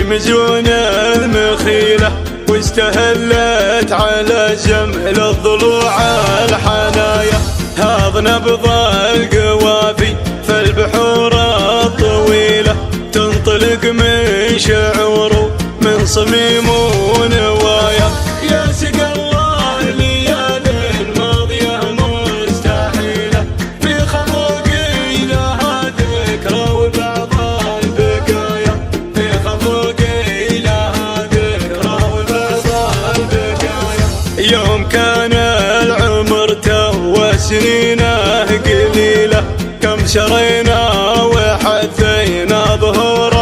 مزون المخيلة واستهلت على جمل الضلوع الحنايا. هاض نبض القوافي فالبحور الطويلة تنطلق من شعور من صميم ونوايا. يا سقى الله ليالي الماضية مستحيلة في خفوقي لها ذكرى وبعض البقايا. في خفوقي لها ذكرى وبعض البقايا. يوم كان العمر تو سنينه قليلة كم شرينا وحثينا ظهور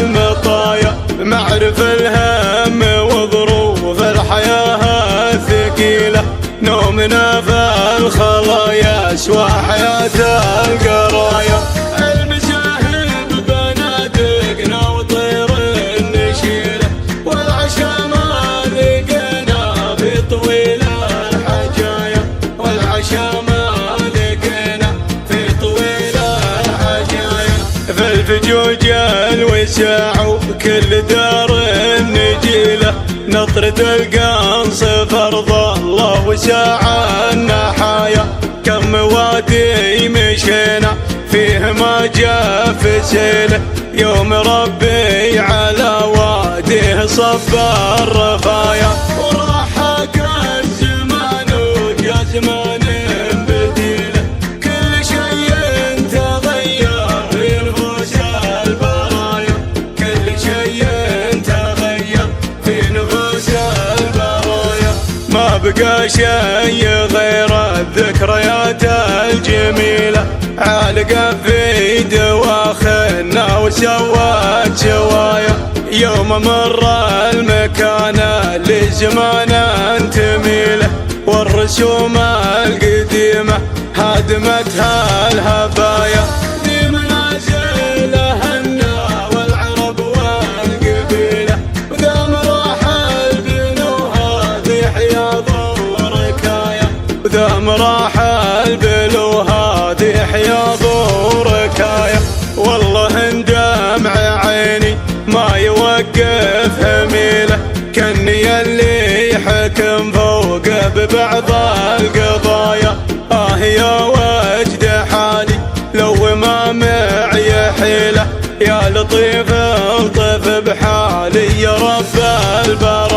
المطايا. معرف الهم وظروف الحياة ثقيلة نومنا في الخلايا سوى حياة القرايا. المشاهد بنادقنا وطير النشيلة والعشا ما لقينا في طويل الحجايا. والعشا ما لقينا في طويل الحجايا. في الفجوج الوسع وكل دار النجيلة نطرد القنص فرض الله وساع النحايا. كم وادي مشينا فيه ما جاء في سيله يوم ربي على واديه صب الرفايا. وراحك الزمان وجا زمان بديله كل شيء تغير في نفوس البرايا. كل شيء تغير في نفوس البرايا. ما بقى شيء غير الذكريات الجميلة عالقة في دواخلنا وسوت سوايا. يوم مر المكان لزمانا تميله والرسوم القديمة هدمتها الهبايا. ذي منازل أهلنا والعرب والقبيلة وذا مراحل بنوها ذي حياض وركايا. وذا مراحل بلوها ذي حياض وركايا. والله اندمع عيني ما يوقف هميله كني اللي حكم فوق ببعض القضايا. يا وجد حالي لو ما معي حيله يا لطيف الطف بحالي يا رب البر.